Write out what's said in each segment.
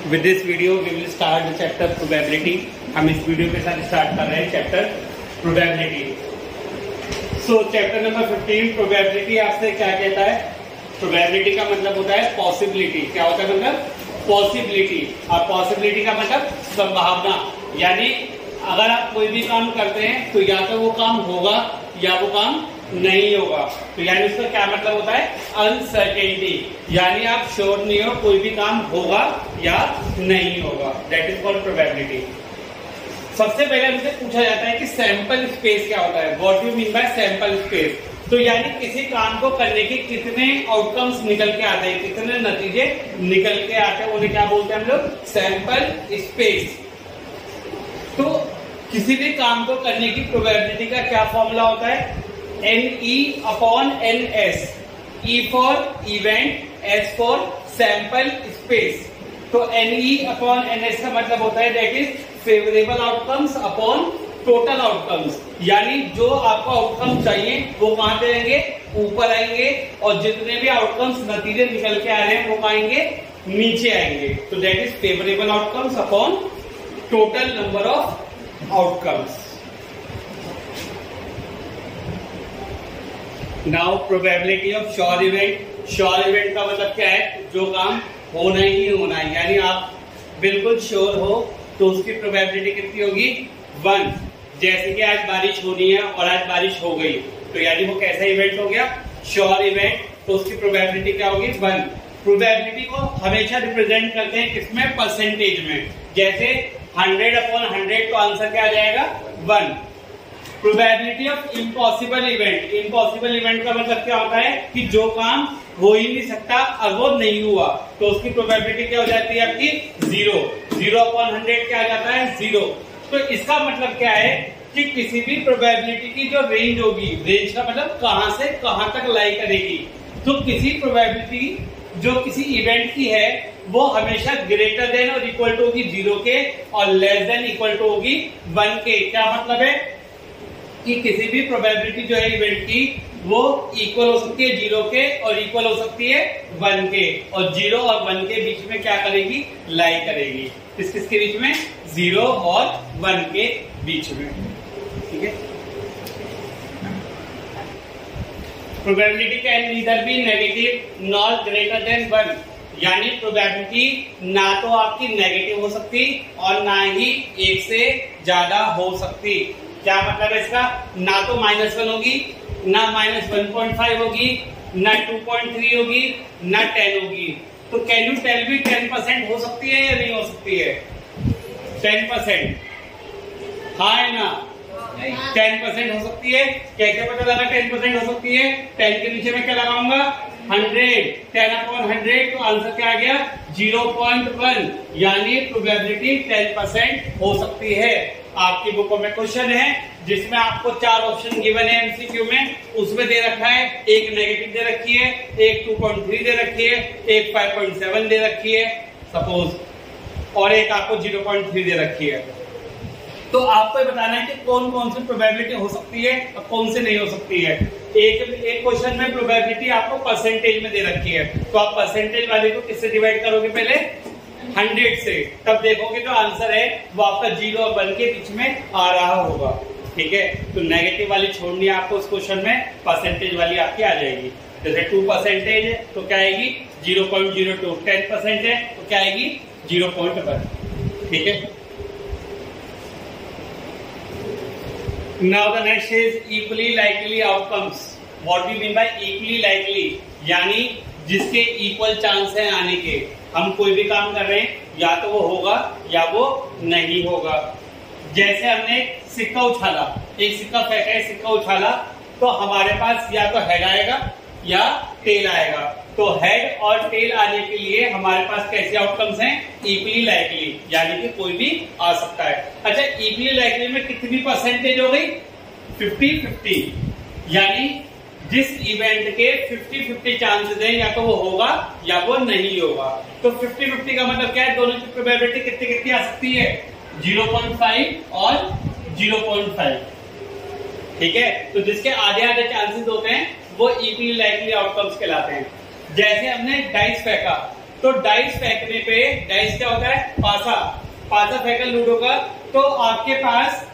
With this video we will start the chapter probability. हम इस video के साथ स्टार्ट कर रहे हैं chapter probability. So chapter number 15 probability आपसे क्या कहता है? probability का मतलब होता है possibility. क्या होता है मतलब possibility. और possibility का मतलब संभावना. यानी अगर आप कोई भी काम करते हैं तो या तो वो काम होगा या वो काम नहीं होगा. तो यानी उसका क्या मतलब होता है? अनसर्टेनिटी. यानी आप श्योर नहीं हो कोई भी काम होगा या नहीं होगा. That is called probability. सबसे पहले हमसे पूछा जाता है कि सैंपल स्पेस क्या होता है. What you mean bye sample space. तो यानी किसी काम को करने के कितने आउटकम्स निकल के आते हैं, कितने नतीजे निकल के आते हैं, उन्हें क्या बोलते हैं हम लोग? Sample space. तो किसी भी काम को करने की प्रोबेबिलिटी का क्या फॉर्मूला होता है? NE/NS. E for event, S for sample space. तो NE/NS का मतलब होता है that is favourable outcomes upon total outcomes. यानी जो आपको आउटकम चाहिए वो कहां पे आएंगे? ऊपर आएंगे. और जितने भी आउटकम्स नतीजे निकल के आ रहे हैं वो आएंगे नीचे आएंगे. तो that is favourable outcomes upon total number of outcomes. Now probability of sure event. Sure event का मतलब क्या है? जो काम होना ही होना है. यानी आप बिल्कुल श्योर हो तो उसकी प्रोबेबिलिटी कितनी होगी? 1. जैसे कि आज बारिश होनी है और आज बारिश हो गई तो यानी वो कैसा इवेंट हो गया? Sure event. तो उसकी प्रोबेबिलिटी क्या होगी? 1. प्रोबेबिलिटी को हमेशा रिप्रेजेंट करते हैं किसमें? परसेंटेज में. जैसे 100/100 तो आंसर क्या आ जाएगा? 1. Probability of impossible event. Impossible event का मतलब क्या होता है कि जो काम हो ही नहीं सकता और वो नहीं हुआ तो उसकी प्रोबेबिलिटी क्या हो जाती है आपकी? 0. 0/100 क्या आ जाता है? 0. तो इसका मतलब क्या है कि किसी भी प्रोबेबिलिटी की जो रेंज होगी, रेंज का मतलब कहां से कहां तक लाई करेगी. तो किसी प्रोबेबिलिटी जो किसी इवेंट की है वो हमेशा ग्रेटर देन और इक्वल टू होगी 0 के और लेस देन इक्वल टू होगी 1 के. क्या मतलब है कि किसी भी प्रोबेबिलिटी जो है इवेंट की वो इक्वल हो सकती है 0 के और इक्वल हो सकती है 1 के. और 0 और 1 के बीच में क्या करेगी? लाई करेगी. किसके बीच में? 0 और 1 के बीच में. ठीक है. Probability can neither be negative nor greater than 1. यानी प्रोबेबिलिटी ना तो आपकी नेगेटिव हो सकती और ना ही 1 से ज्यादा हो सकती. क्या मतलब है इसका? ना तो -1 होगी, ना -1.5 होगी, ना 2.3 होगी, ना 10 होगी. तो कैन यू टेल मी 10% हो सकती है या नहीं हो सकती है? 10%. हाँ है ना? 10% हो सकती है. कैसे पता लगा 10% हो सकती है? 10 के नीचे में क्या लगाऊंगा? 100. 10/100 तो आंसर क्या आ गया? 0.1. यानी प्रोबेबिलिटी 10% हो सकती है. आपकी बुकों में क्वेश्चन है जिसमें आपको 4 ऑप्शन गिवन है एमसीक्यू में. उसमें दे रखा है एक नेगेटिव दे रखी है, एक 2.3 दे रखी है, एक 5.7 दे रखी है सपोज, और एक आपको 0.3 दे रखी है. तो आपको ये बताना है कि कौन कौन सी प्रोबेबिलिटी हो सकती है और कौन सी नहीं हो सकती है. एक क्वेश्चन में प्रोबेबिलिटी आपको परसेंटेज में दे रखी है तो आप परसेंटेज वाले को किससे डिवाइड करोगे? पहले 100 से. तब देखोगे जो आंसर है वो आपका 0 और 1 के बीच में आ रहा होगा. ठीक है. तो नेगेटिव वाली छोड़नी है आपको उस क्वेश्चन में, परसेंटेज वाली आपकी आ जाएगी. जैसे 2% है तो क्या आएगी? 0.02. 10% है तो क्या आएगी? 0.1. ठीक है. Now the next is equally likely outcomes. What do you mean bye equally likely? यानी जिसके इक्वल चांस है आने के. हम कोई भी काम कर रहे हैं या तो वो होगा या वो नहीं होगा. जैसे हमने सिक्का उछाला, एक सिक्का फेंका है, सिक्का उछाला तो हमारे पास या तो हेड आएगा या टेल आएगा. तो हेड और टेल आने के लिए हमारे पास कैसे आउटकम्स हैं? Equally likely. यानी कि कोई भी आ सकता है. अच्छा, इक्वली लाइकली में कितनी परसेंटेज हो गई? 50-50. यानी जिस इवेंट के 50-50 चांसेस हैं या तो वो होगा या वो नहीं होगा. तो 50-50 का मतलब क्या है? दोनों की प्रोबेबिलिटी कितनी कितनी आ सकती है? 0.5 और 0.5. ठीक है. तो जिसके आधे आधे चांसेस होते हैं वो इक्वली लाइकली आउटकम्स कहलाते हैं. जैसे हमने डाइस फेंका तो डाइस फेंकने पे, डाइस क्या होता है, पासा, पासा फेंका लूडो का, तो आपके पास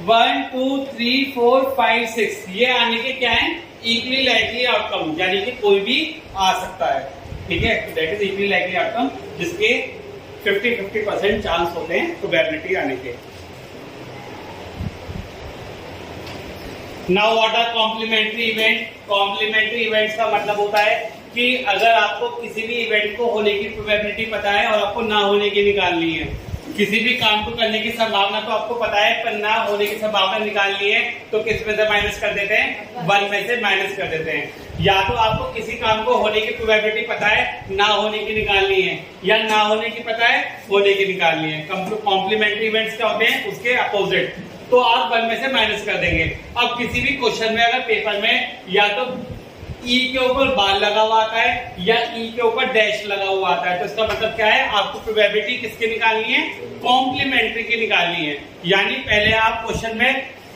1 2 3 4 5 6 ये आने के क्या है, इक्वली लाइकली आउटकम, यानी कि कोई भी आ सकता है, ठीक है। That is equally likely outcome, जिसके 50-50% चांस होते हैं प्रोबेबिलिटी आने के। Now what are complementary event. Complementary events का मतलब होता है कि अगर आपको किसी भी इवेंट को होने की प्रोबेबिलिटी पता है और आपको ना होने की निकालनी है, किसी भी काम को करने की संभावना तो आपको पता है पर ना होने की संभावना निकालनी है, तो किस में से माइनस कर देते हैं, 1 में से माइनस कर देते हैं। या तो आपको किसी काम को होने की प्रोबेबिलिटी पता है, ना होने की निकालनी है, या ना होने की पता है, होने की निकालनी है। कॉम्प्लीमेंट्री इवेंट्स क्या होते हैं, उसके अपोजिट, तो आप 1 में से माइनस कर देंगे। अब किसी भी क्वेश्चन में अगर पेपर में या तो ई के ऊपर बार लगा हुआ आता है या ई के ऊपर डैश लगा हुआ आता है, तो इसका मतलब क्या है, आपको प्रोबेबिलिटी किसकी निकालनी है, कॉम्प्लीमेंट्री की निकालनी है। यानी पहले आप क्वेश्चन में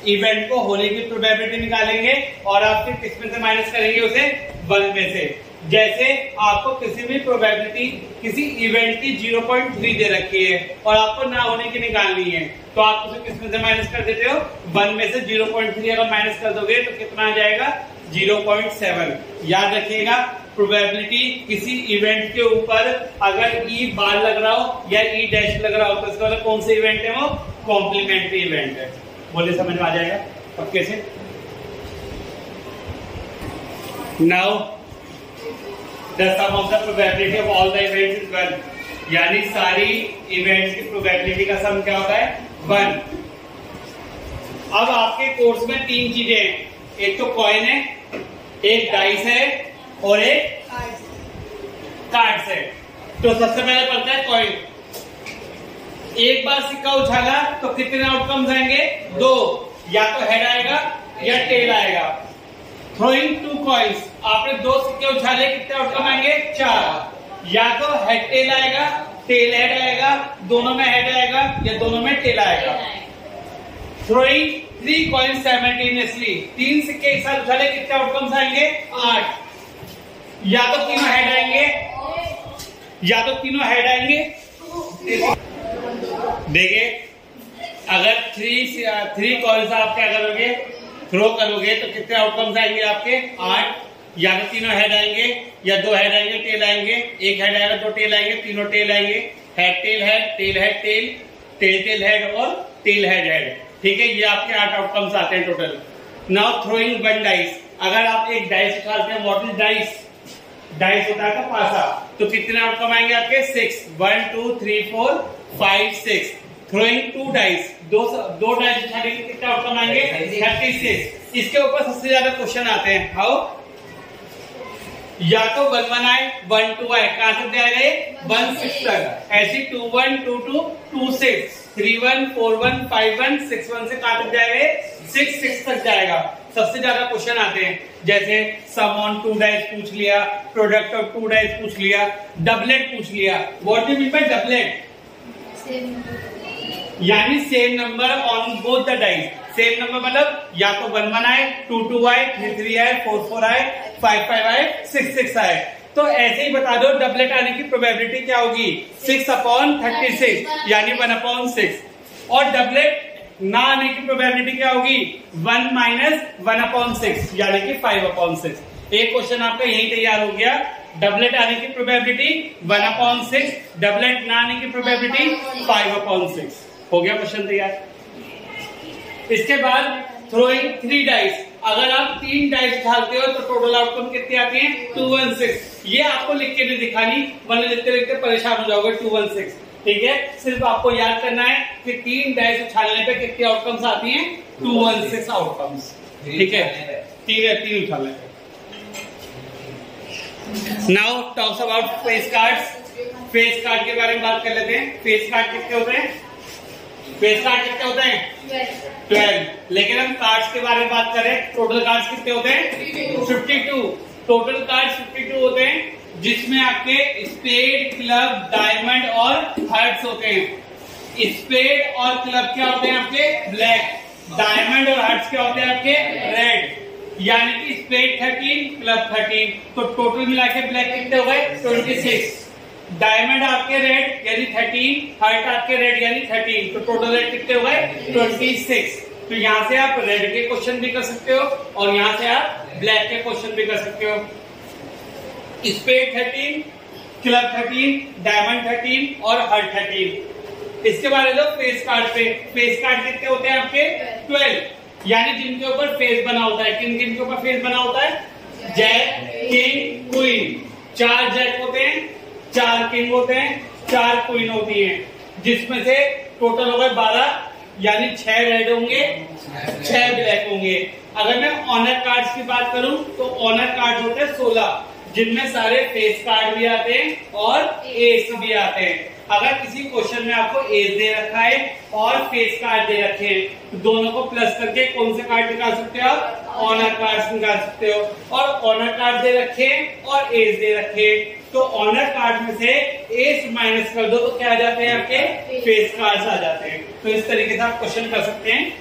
इवेंट को होने की प्रोबेबिलिटी निकालेंगे और आप फिर किस में से माइनस करेंगे, उसे 1 में से। जैसे आपको किसी भी प्रोबेबिलिटी किसी इवेंट की 0.3 दे रखी है और आपको ना होने की निकालनी है, तो आप उसे किस में से माइनस कर देते हो, 1 में से 0.3 अगर माइनस कर दोगे तो कितना आ जाएगा, 0.7। याद रखिएगा, प्रोबेबिलिटी किसी इवेंट के ऊपर अगर ई बार लग रहा हो या ई डैश लग रहा हो, तो इसका मतलब कौन सा इवेंट है, वो कॉम्प्लीमेंट्री इवेंट है। बोले समझ में आ जाएगा अब कैसे। Now the sum of the probability of all the events is 1, यानी सारी इवेंट्स की प्रोबेबिलिटी का सम क्या होता है, 1। अब आपके कोर्स में 3 चीजें हैं, एक तो कॉइन है, एक डाइस है और एक कार्ड्स है। तो सबसे पहले पड़ता है कॉइन। एक बार सिक्का उछाला तो कितने आउटकम्स आएंगे, 2, या तो हेड आएगा या टेल आएगा। थ्रोइंग 2 कॉइन्स, आपने 2 सिक्के उछाले, कितने आउटकम आएंगे, 4, या तो हेड टेल आएगा, टेल हेड आएगा, दोनों में हेड आएगा या दोनों में टेल आएगा। थ्रोइंग 3 कॉइन्स साइमल्टेनियसली, 3 सिक्के एक साथ उछाले, कितने आउटकम्स आएंगे, 8, या तो तीनों हेड आएंगे या तो तीनों हेड आएंगे। देखिए अगर 3 कॉइन्स आप क्या करोगे, थ्रो करोगे तो कितने आउटकम्स आएंगे आपके, 8, या तो तीनों हेड आएंगे या 2 हेड आएंगे, टेल आएंगे, एक हेड आएगा 2 टेल आएंगे, तीनों टेल आएंगे, head tail head, tail head tail, tail tail head और टेल हेड हेड। ठीक है, ये आपके 8 आउटकम्स आते हैं टोटल। नाउ थ्रोइंग 1 डाइस, अगर आप एक डाइस उठाते हैं, व्हाट इज डाइस, डाइस होता है पासा, तो कितने आउटकम आएंगे आपके, 6, 1 2 3 4 5 6। थ्रोइंग 2 डाइस, दो डाइस उठाने के कितने आउटकम आएंगे, 36। इसके ऊपर सबसे ज्यादा क्वेश्चन आते हैं, हाउ, या तो 1 1 आए, 1 2 आए, कहां से आएगा ये, 1 6 तक, ऐसी 2 1 2 2 2 6 3 1 4 1 5 1 6 1 से कहां तक जाएगा, 6 6 तक जाएगा। सबसे ज्यादा क्वेश्चन आते हैं, जैसे सम ऑन 2 डाइस पूछ लिया, प्रोडक्ट ऑफ 2 डाइस पूछ लिया, डबलेट पूछ लिया। What do you mean by doublet, यानी same number on both the dice. Same number मतलब या तो 1 1 आए, 2 2 आए, 3 3 आए, 4 4 आए, 5 5 आए, 6 6 आए। तो ऐसे ही बता दो डबलेट आने की प्रोबेबिलिटी क्या होगी, 6/36, यानी 1/6। और डबलेट ना आने की प्रोबेबिलिटी क्या होगी, 1 - 1/6, यानी कि 5/6। एक क्वेश्चन आपका यही तैयार हो गया, डबलेट आने की प्रोबेबिलिटी 1/6, डबलेट ना आने की प्रोबेबिलिटी 5/6। हो गया क्वेश्चन तैयार। इसके बाद थ्रोइंग 3 डाइस, अगर आप 3 डाइस उछालते हो तो टोटल आउटकम कितनी आती है, 2 1 6। ये आपको लिख के नहीं दिखानी, वरना लिखते लिखते परेशान हो जाओगे, 2 1 6। ठीक है, सिर्फ आपको याद करना है कि 3 डाइस उछालने पे कितनी आउटकम्स आती हैं, 2 1 6 आउटकम्स। ठीक है, 3 उछालने पे। Now talks about face cards. Face card के बारे में बात कर लेते हैं। फेस कार्ड कितने होते हैं, फेस कार्ड कितने होते हैं, 12। लेकिन हम कार्ड्स के बारे में बात करें, टोटल कार्ड्स कितने होते हैं, 52। टोटल कार्ड्स 52 होते हैं, जिसमें आपके स्पेड, क्लब, डायमंड और हार्ट्स होते हैं। स्पेड और क्लब क्या होते हैं आपके, ब्लैक, डायमंड और हार्ट्स क्या होते हैं आपके, रेड। यानी कि स्पेड 13, क्लब 13, तो टोटल मिला के ब्लैक कितने हो गए, 26। डायमंड आपके रेड यानी 13, हार्ट आपके रेड यानी 13, तो टोटल रेड कितने हो गए 26। तो यहाँ से आप रेड के क्वेश्चन भी कर सकते हो और यहाँ से आप ब्लैक के क्वेश्चन भी कर सकते हो। स्पेड 13, क्लब 13, डायमंड 13 और हार्ट 13। इसके बाद लो फेस कार्ड पे। फेस कार्ड कितने होते हैं आपके 12, यानी जिनके ऊपर फेस बना होता है। किन किन के ऊपर फेस बना होता है? Jack, king, queen. 4 जैक होते हैं, 4 किंग होते हैं, 4 क्वीन होती हैं, जिसमें से टोटल हो गए 12, यानी 6 रेड होंगे, 6 ब्लैक होंगे। अगर मैं ऑनर कार्ड्स की बात करूं तो ऑनर कार्ड होते हैं 16, जिनमें सारे फेस कार्ड भी आते हैं और एस भी आते हैं। अगर किसी क्वेश्चन में आपको एस दे रखा है और फेस कार्ड दे रखे हैं, तो दोनों को प्लस करके कौन से कार्ड निकाल सकते हो आप? ऑनर कार्ड निकाल सकते हो। और ऑनर कार्ड दे रखे हैं और एस दे रखे हैं, तो ऑनर कार्ड में से एस माइनस कर दो तो क्या आ जाते हैं? आपके फेस कार्ड्स आ जाते हैं। तो इस तरीके से आप क्वेश्चन कर सकते हैं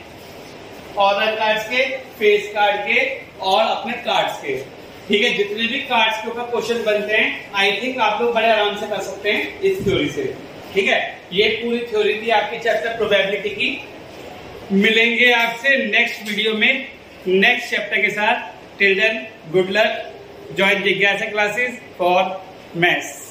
ऑनर कार्ड्स के, फेस कार्ड के और अपने कार्ड्स के। ठीक है, जितने भी कार्ड्स के ऊपर क्वेश्चन बनते हैं आई थिंक आप लोग बड़े आराम से कर सकते हैं इस थ्योरी से। ठीक है, ये पूरी थ्योरी थी आपकी चैप्टर प्रोबेबिलिटी की। मिलेंगे आपसे नेक्स्ट वीडियो में नेक्स्ट चैप्टर के साथ। Till then good luck, join जिज्ञासा क्लासेस फॉर मैथ्स।